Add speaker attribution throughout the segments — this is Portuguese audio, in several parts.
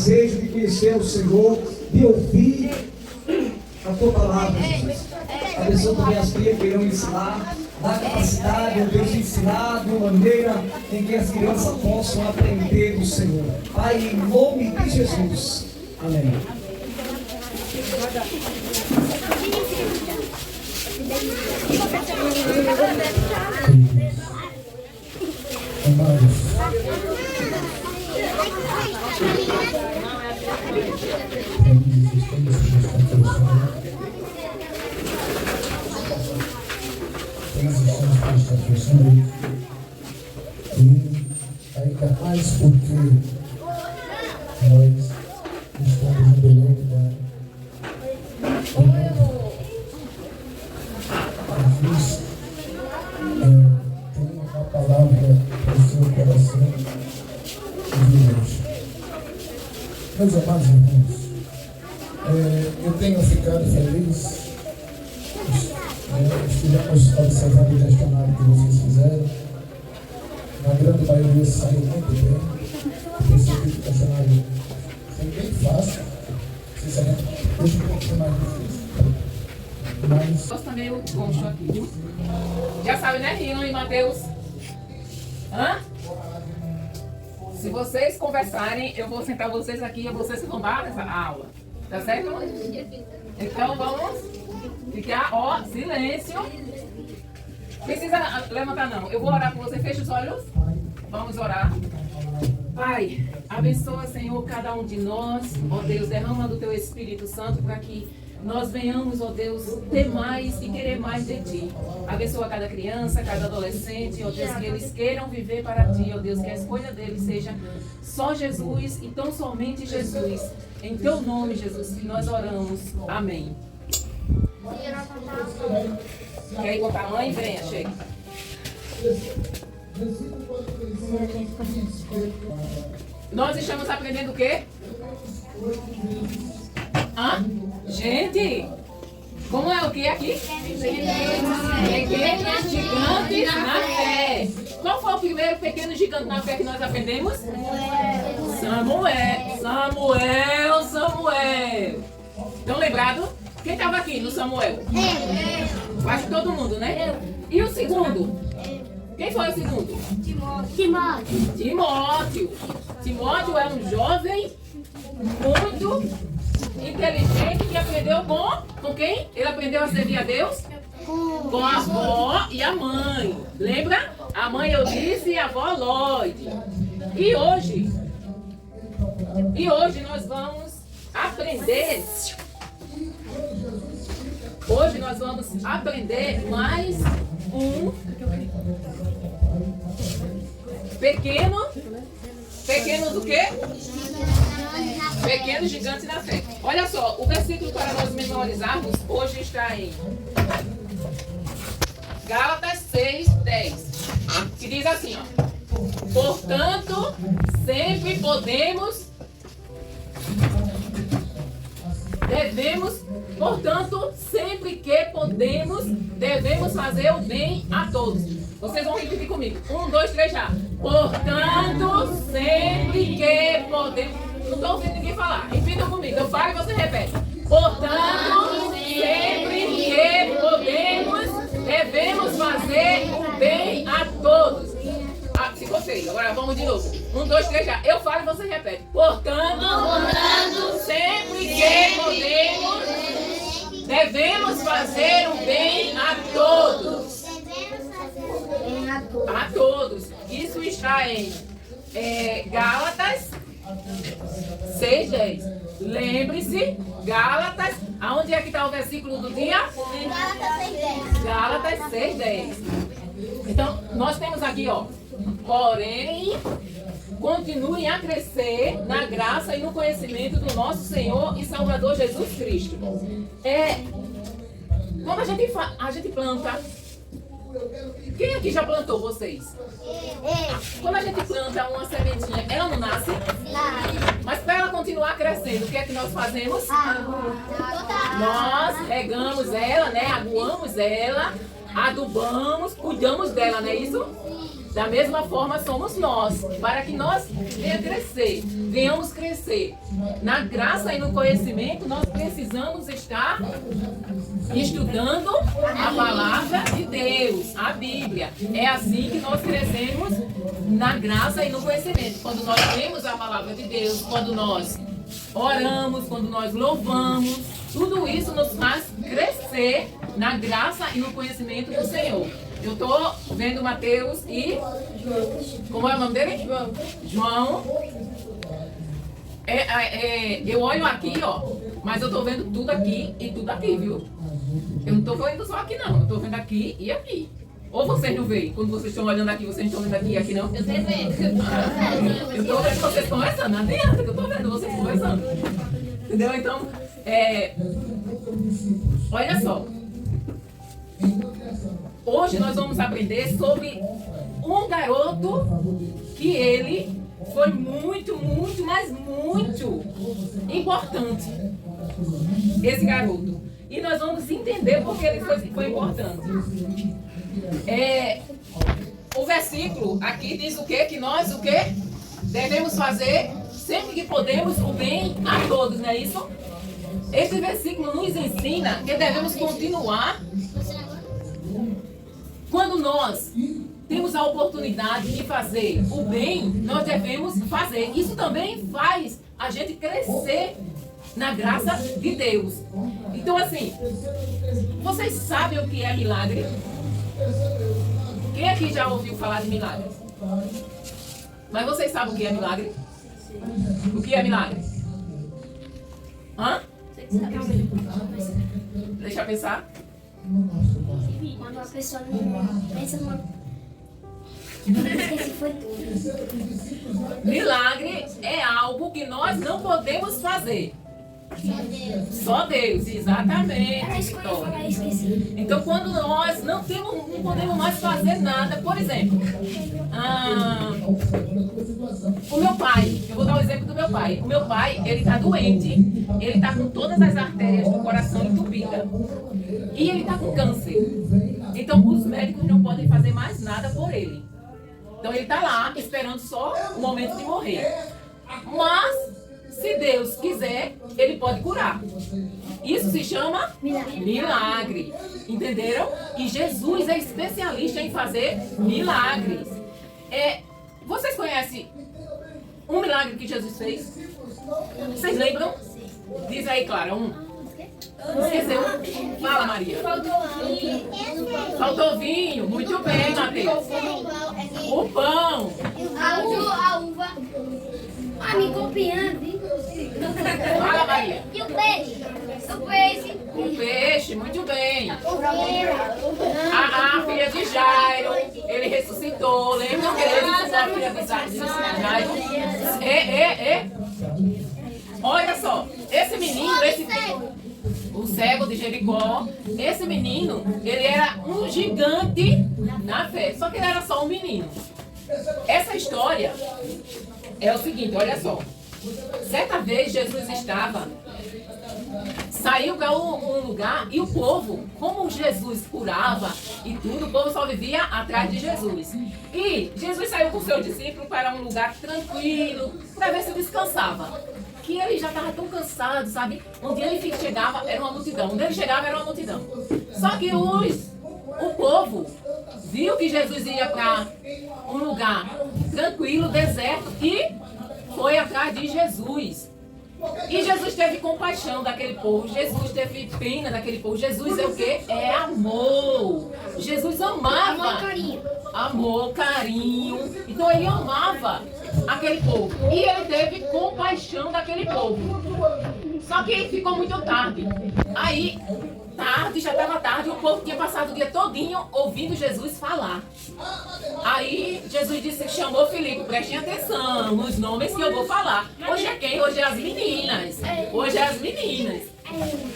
Speaker 1: desejo de conhecer o Senhor, de ouvir a tua palavra, Jesus. Abençoa também as crianças que irão ensinar, dá capacidade, ó Deus, de ensinar de uma maneira em que as crianças possam aprender do Senhor. Pai, em nome de Jesus. Amém.
Speaker 2: Amados, e ainda mais porque nós estamos no Belém da Jesus tem uma palavra para o seu coração de hoje. Meus amados irmãos, eu tenho ficado feliz. Estivemos observando o questionário que vocês fizeram. Na grande maioria saiu muito bem. Percebi que o questionário foi bem fácil. Sinceramente, hoje um pouquinho mais difícil. Mas
Speaker 3: Gosta meio concho aqui. Já sabe, né, Rilan e Mateus? Hã? Se vocês conversarem, eu vou sentar vocês aqui e vocês vão dar essa aula. Tá certo? Então vamos ficar, ó, silêncio. Precisa levantar não. Eu vou orar por você. Fecha os olhos. Vamos orar. Pai, abençoa, Senhor, cada um de nós. Ó Deus, derrama do Teu Espírito Santo para que nós venhamos, ó Deus, ter mais e querer mais de Ti. Abençoa cada criança, cada adolescente, ó Deus, que eles queiram viver para Ti, ó Deus, que a escolha deles seja só Jesus e tão somente Jesus. Em Teu nome, Jesus, que nós oramos. Amém. Quer ir botar a mãe? Venha, chega. Nós estamos aprendendo o quê? Hã? Gente, como é o que aqui? Pequenos gigantes na fé. Qual foi o primeiro pequeno gigante na fé que nós aprendemos? Samuel. Estão lembrados? Quem estava aqui no Samuel? Quase todo mundo, né? E o segundo? Quem foi o segundo? Timóteo. Timóteo é um jovem muito inteligente que aprendeu com quem? Ele aprendeu a servir a Deus? Com a avó e a mãe. Lembra? A mãe Eunice e a avó Lloyd. E hoje nós vamos aprender. Hoje nós vamos aprender mais um pequeno do quê? Pequeno gigante na fé. Olha só, o versículo para nós memorizarmos hoje está em Gálatas 6:10, que diz assim, ó: portanto, sempre que podemos, devemos fazer o bem a todos. Vocês vão repetir comigo. 1, 2, 3 já. Portanto, sempre que podemos. Não estou ouvindo ninguém falar. Repitam comigo. Eu falo e você repete. Portanto, sempre que podemos, devemos fazer o bem a todos. Ah, se vocês. Agora vamos de novo. 1, 2, 3 já. Eu falo e você repete. Portanto, sempre que podemos, devemos fazer o bem a todos. A todos. Isso está em Gálatas 6:10. Lembre-se, Gálatas, aonde é que está o versículo do dia? Gálatas 6:10. Então, nós temos aqui, ó. Porém, continuem a crescer na graça e no conhecimento do nosso Senhor e Salvador Jesus Cristo. Quando a gente planta, quem aqui já plantou vocês? Quando a gente planta uma sementinha, ela não nasce? Mas para ela continuar crescendo, o que é que nós fazemos? Nós regamos ela, né? Aguamos ela, adubamos, cuidamos dela, não é isso? Da mesma forma somos nós, para que nós venhamos crescer na graça e no conhecimento. Nós precisamos estar estudando a palavra de Deus, a Bíblia. É assim que nós crescemos na graça e no conhecimento. Quando nós lemos a palavra de Deus, quando nós oramos, quando nós louvamos, tudo isso nos faz crescer na graça e no conhecimento do Senhor. Eu estou vendo Mateus e... Como é o nome dele? João. Eu olho aqui, ó, mas eu estou vendo tudo aqui e tudo aqui, viu? Eu não estou vendo só aqui, não. Eu estou vendo aqui e aqui. Ou vocês não veem? Quando vocês estão olhando aqui, vocês não estão vendo aqui e aqui, não? Eu estou vendo. Eu estou vendo vocês conversando. Não adianta que eu estou vendo vocês conversando. Entendeu? Então, olha só. Hoje nós vamos aprender sobre um garoto que ele foi muito, mas muito importante. Esse garoto. E nós vamos entender por que ele foi importante. O versículo aqui diz o quê? Que nós o quê? Devemos fazer sempre que podemos o bem a todos, não é isso? Esse versículo nos ensina que devemos continuar quando nós temos a oportunidade de fazer o bem, nós devemos fazer. Isso também faz a gente crescer na graça de Deus. Então, assim, vocês sabem o que é milagre? Quem aqui já ouviu falar de milagre? Mas vocês sabem o que é milagre? O que é milagre? Hã? Deixa eu pensar.
Speaker 4: Quando a pessoa não pensa numa... Esqueci, foi tudo.
Speaker 3: Milagre é algo que nós não podemos fazer. Só Deus, exatamente.
Speaker 4: Era isso que eu ia falar, esqueci.
Speaker 3: Então, quando nós não podemos mais fazer nada, por exemplo, o meu pai, eu vou dar o exemplo do meu pai. O meu pai, ele está doente, ele está com todas as artérias do coração entupidas e ele está com câncer. Então, os médicos não podem fazer mais nada por ele. Então, ele está lá esperando só o momento de morrer. Mas, se Deus quiser, ele pode curar. Isso se chama milagre. Entenderam? E Jesus é especialista em fazer milagres. Vocês conhecem um milagre que Jesus fez? Vocês lembram? Diz aí, Clara, um. Esqueceu? Fala, Maria. Faltou vinho. Muito bem, Mateus. O pão.
Speaker 4: A uva. Me copiando, viu?
Speaker 3: Fala, Maria.
Speaker 4: E o peixe? O peixe.
Speaker 3: O peixe, muito bem. A filha de Jairo, ele ressuscitou. Lembra que ele ressuscitou a filha de Jairo? Olha só, esse menino, o cego de Jericó, esse menino, ele era um gigante na fé. Só que ele era só um menino. Essa história é o seguinte, olha só. Certa vez Jesus saiu para um lugar e o povo, como Jesus curava e tudo, o povo só vivia atrás de Jesus. E Jesus saiu com seus discípulos para um lugar tranquilo, para ver se descansava. Que ele já estava tão cansado, sabe? Onde ele chegava era uma multidão. Onde ele chegava era uma multidão. Só que o povo viu que Jesus ia para um lugar tranquilo, deserto, e foi atrás de Jesus. E Jesus teve compaixão daquele povo. Jesus teve pena daquele povo. Jesus é o quê? É amor. Jesus amava.
Speaker 4: Amor, carinho.
Speaker 3: Amor, carinho. Então ele amava aquele povo. E ele teve compaixão daquele povo. Só que ficou muito tarde. Aí, já estava tarde, o povo tinha passado o dia todinho ouvindo Jesus falar. Aí Jesus chamou Filipe, prestem atenção nos nomes que eu vou falar. Hoje é quem? Hoje é as meninas. Hoje é as meninas.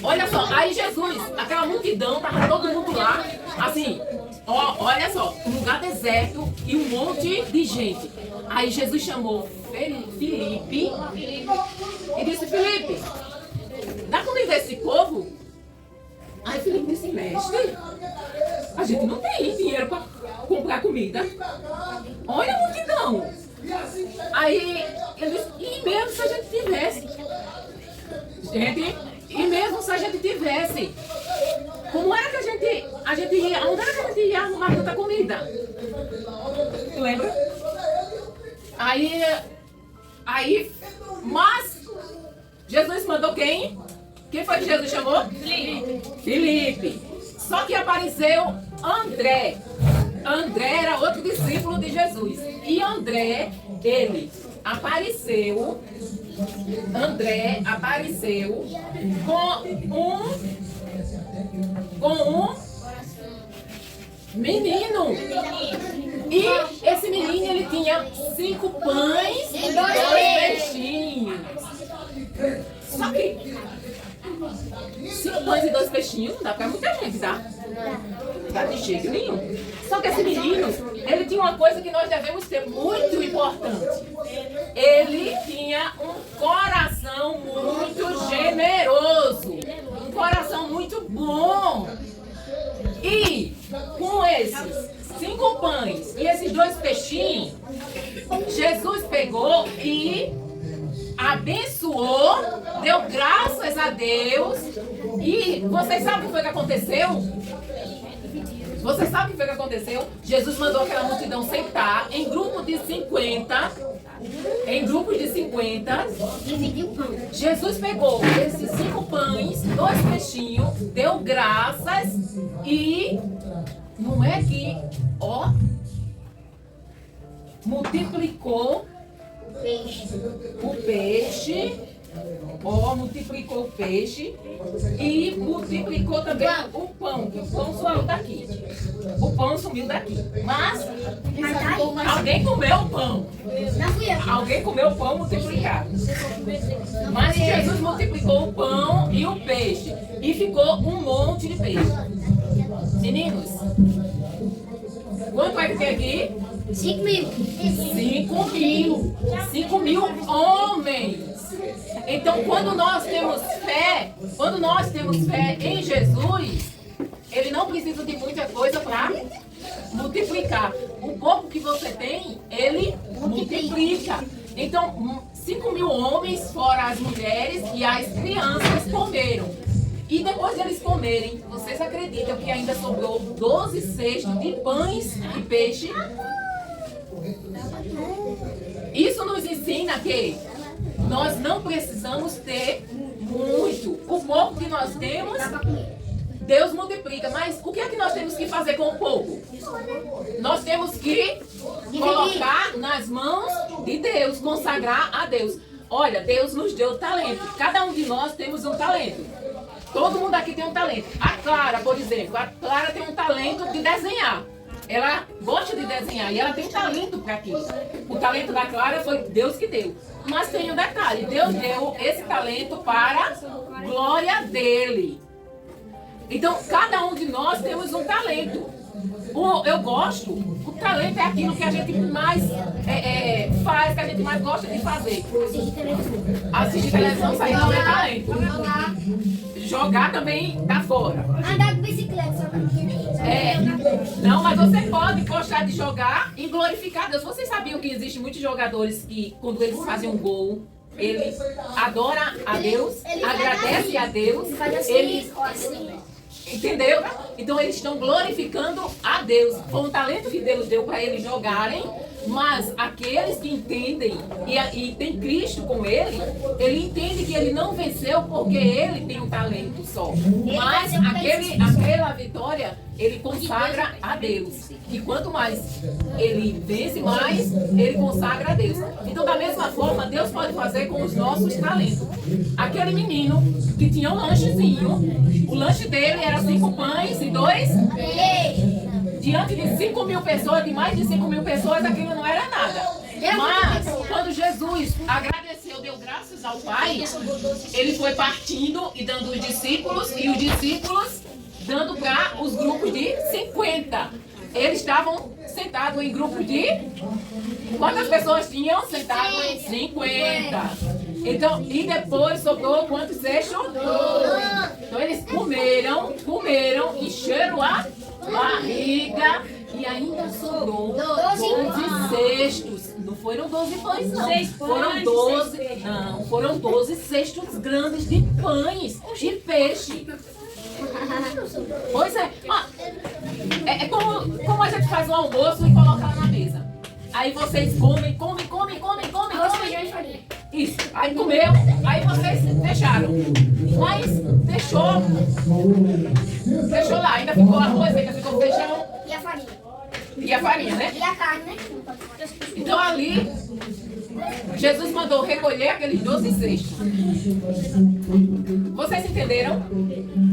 Speaker 3: Olha só, aí Jesus, aquela multidão, tava todo mundo lá, assim, olha só, um lugar deserto e um monte de gente. Aí Jesus chamou Filipe e disse, Filipe, dá comida a esse povo? Aí Filipe disse, mestre, a gente não tem dinheiro comprar comida. Olha a multidão. Aí ele disse, e mesmo se a gente tivesse, como era que a gente ia, onde era que a gente ia arrumar tanta comida? Lembra? Mas Jesus mandou quem? Quem foi que Jesus chamou? Filipe. Só que apareceu André. André era outro discípulo de Jesus. E André apareceu com um menino. E esse menino, ele tinha 5 pães e 2 peixinhos. Só que 5 pães e 2 peixinhos não dá pra muita gente, tá? Não dá de jeito nenhum. Só que esse menino, ele tinha uma coisa que nós devemos ter muito importante. Ele tinha um coração muito generoso. Um coração muito bom. E com esses 5 pães e esses 2 peixinhos, Jesus pegou e abençoou, deu graças a Deus. E vocês sabem o que foi que aconteceu? Jesus mandou aquela multidão sentar em grupos de 50. Jesus pegou esses 5 pães, 2 peixinhos, deu graças e não é que, multiplicou o peixe, multiplicou o peixe e multiplicou também o pão, que o pão sumiu daqui. O pão sumiu daqui. Mas alguém comeu o pão. Alguém comeu o pão multiplicado. Mas Jesus multiplicou o pão e o peixe. E ficou um monte de peixe. Meninos, quanto é que tem aqui? 5 mil homens. Então, quando nós temos fé em Jesus, ele não precisa de muita coisa para multiplicar. O pouco que você tem, ele multiplica. Então, 5 mil homens, fora as mulheres e as crianças, comeram. E depois deles comerem, vocês acreditam que ainda sobrou 12 cestos de pães e peixe? Isso nos ensina que nós não precisamos ter muito. O pouco que nós temos, Deus multiplica. Mas o que é que nós temos que fazer com o pouco? Nós temos que colocar nas mãos de Deus, consagrar a Deus. Olha, Deus nos deu talento. Cada um de nós temos um talento. Todo mundo aqui tem um talento. A Clara, por exemplo, a Clara tem um talento de desenhar. Ela gosta de desenhar e ela tem talento para aquilo. O talento da Clara foi Deus que deu. Mas tem um detalhe, Deus deu esse talento para a glória dele. Então, cada um de nós temos um talento. Eu gosto, o talento é aquilo que a gente mais faz, que a gente mais gosta de fazer. Assistir televisão, isso aí não é talento. Jogar também tá fora.
Speaker 4: Andar de bicicleta, só pra
Speaker 3: não, mas você pode gostar de jogar e glorificar Deus. Vocês sabiam que existem muitos jogadores que, quando eles fazem um gol, ele adora a Deus, agradece a Deus, ele... Entendeu? Então eles estão glorificando a Deus. Foi um talento que Deus deu para eles jogarem. Mas aqueles que entendem e tem Cristo com ele entende que ele não venceu porque ele tem um talento só. Mas aquela vitória ele consagra a Deus. E quanto mais ele vence, mais ele consagra a Deus. Então, da mesma forma, Deus pode fazer com os nossos talentos. Aquele menino que tinha um lanchezinho, o lanche dele era 5 pães e 2 diante de 5 mil pessoas, de mais de 5 mil pessoas, aquilo não era nada. Mas, quando Jesus agradeceu, deu graças ao Pai, ele foi partindo e dando os discípulos, e os discípulos dando para os grupos de 50. Eles estavam sentados em grupos de... Quantas pessoas tinham sentado em 50? Então, e depois sobrou quantos cestos? Então eles comeram, encheram a barriga E ainda sobrou
Speaker 4: 12
Speaker 3: cestos. Não foram 12 pães, não.
Speaker 4: 6 pães,
Speaker 3: Foram 12.
Speaker 4: 6 peixes.
Speaker 3: Não, foram 12 cestos grandes de pães e peixe. Pois é. Ó, é como a gente faz um almoço e coloca lá na mesa. Aí vocês comem. Isso. Aí comeu, aí vocês deixaram. Mas deixou lá. Ainda ficou arroz, ainda ficou feijão.
Speaker 4: E a farinha.
Speaker 3: E a farinha, né?
Speaker 4: E a carne, né?
Speaker 3: Então ali, Jesus mandou recolher aqueles 12 cestos. Vocês entenderam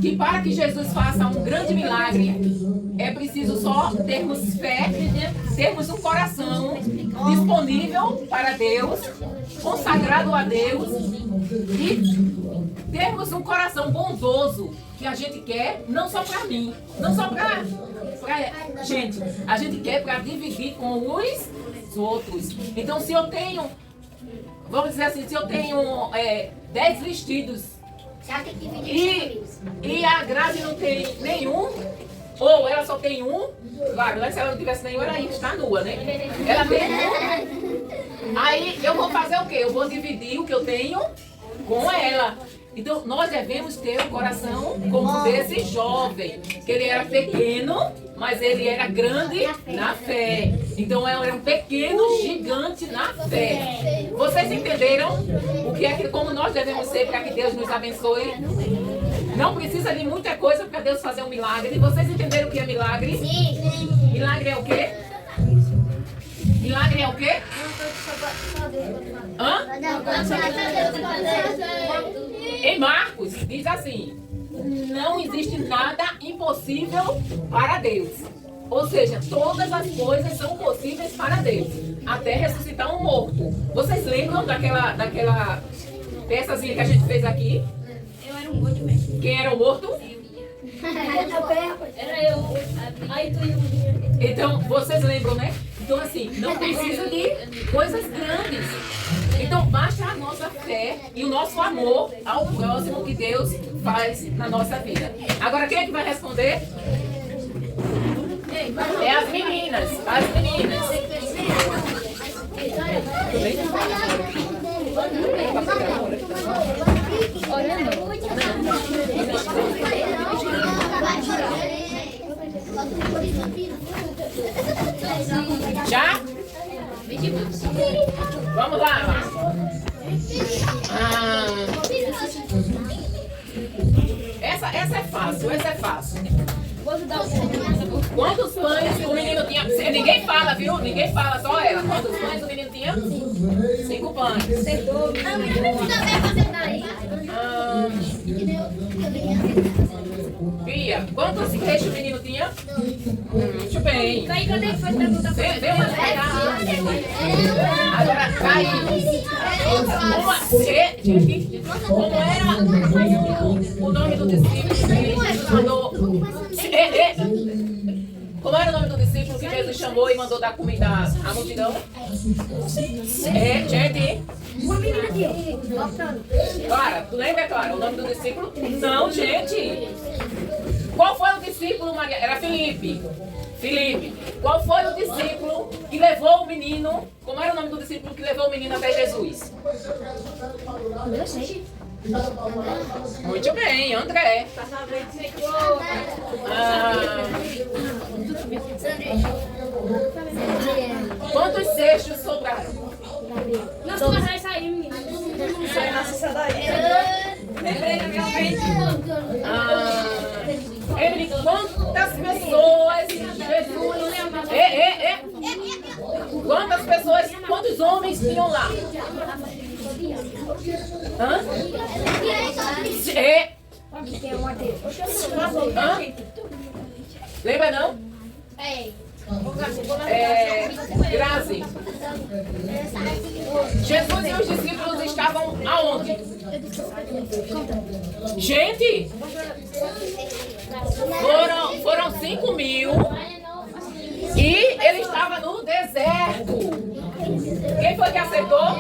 Speaker 3: que para que Jesus faça um grande milagre, é preciso só termos fé, termos um coração disponível para Deus, consagrado a Deus e termos um coração bondoso que a gente quer, não só para mim, não só para gente, a gente quer para dividir com os outros. Então se eu tenho, vamos dizer assim, se eu tenho 10 vestidos e a Grazi não tem nenhum, ou ela só tem um, claro, se ela não tivesse nenhum, ela ia estar nua, né? Ela tem um. Aí eu vou fazer o quê? Eu vou dividir o que eu tenho com ela. Então nós devemos ter o coração como desse jovem, que ele era pequeno, mas ele era grande na fé. Então ele era um pequeno gigante na fé. Vocês entenderam o que é que, como nós devemos ser para que Deus nos abençoe? Não precisa de muita coisa para Deus fazer um milagre. Vocês entenderam o que é milagre?
Speaker 4: Sim.
Speaker 3: Milagre é o quê? Milagre é o quê? Hã? Em Marcos diz assim: não existe nada impossível para Deus. Ou seja, todas as coisas são possíveis para Deus, até ressuscitar um morto. Vocês lembram daquela peçazinha que a gente fez aqui?
Speaker 4: Eu era um monte mesmo.
Speaker 3: Quem era o morto?
Speaker 4: Era eu. Aí tu ia.
Speaker 3: Então, vocês lembram, né? Então, assim, não precisa de coisas grandes. Então, basta a nossa fé e o nosso amor ao próximo que Deus faz na nossa vida. Agora, quem é que vai responder? É as meninas. As meninas. Já? Vamos lá. Essa é fácil, essa é fácil. Quantos pães o menino tinha? Ninguém fala, viu? Ninguém fala, só ela. Quantos pães o menino tinha? 5 pães. Bia, quantos peixes o menino tinha? Muito bem. Deu uma pegada. Agora, cai. Como era o nome do discípulo que Jesus mandou? Como era o nome do discípulo que Jesus chamou e mandou dar comida à multidão? Gente. Clara, tu lembra, Clara, o nome do discípulo? Não, gente. Qual foi o discípulo, Maria? Era Felipe. Qual foi o discípulo que levou o menino? Como era o nome do discípulo que levou o menino até Jesus?
Speaker 4: Eu sei.
Speaker 3: Muito bem, André. Quantos cestos sobraram?
Speaker 4: Nossa, mas vai sair, menina. Sai na lembrei da minha frente.
Speaker 3: Emily, quantas pessoas Jesus... Quantas pessoas, quantos homens tinham lá? Hã? Lembra não? Grazi. Jesus e os discípulos estavam aonde? Gente, foram 5.000 e ele estava no deserto. Quem foi que acertou?